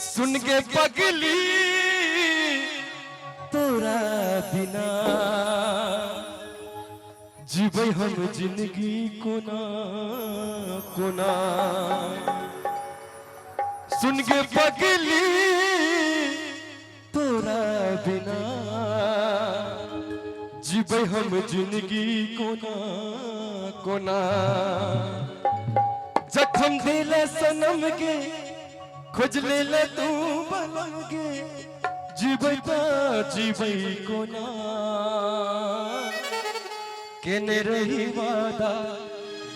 सुन के पगली तोरा बिना जीवे हम जिंदगी कोना कोना। सुन के पगली तोरा बिना जीवे हम जिंदगी कोना कोना। जखम दिले सनम के खोज ले तू बलम के जीवे जीवे कोना। केने रही वादा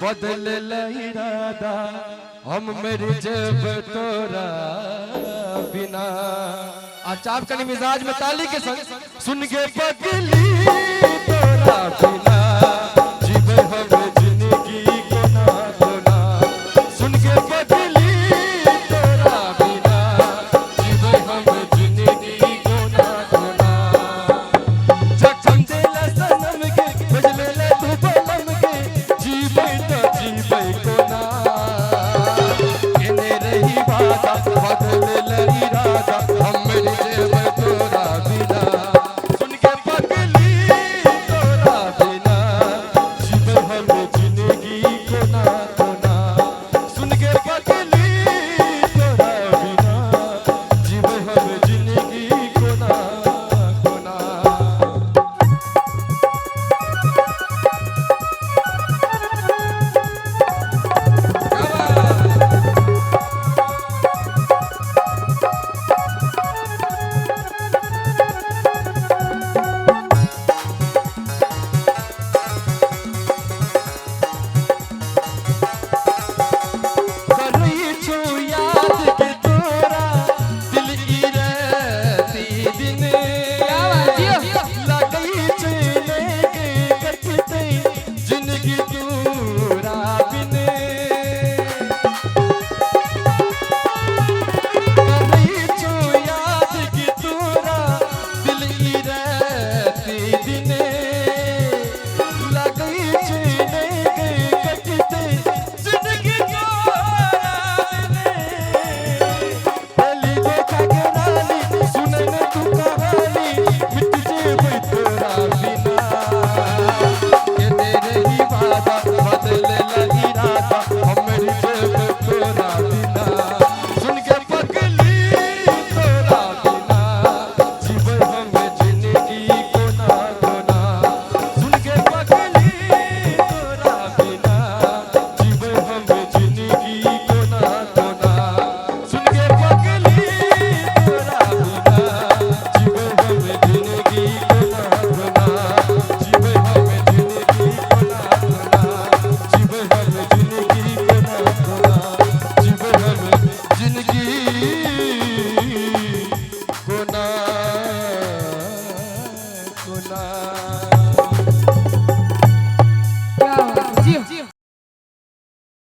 बदल इरादा हम मेरे जब तोरा बिना। चाप कली मिजाज में ताली के संग सुन के पगली तोरा बिना जीवे हम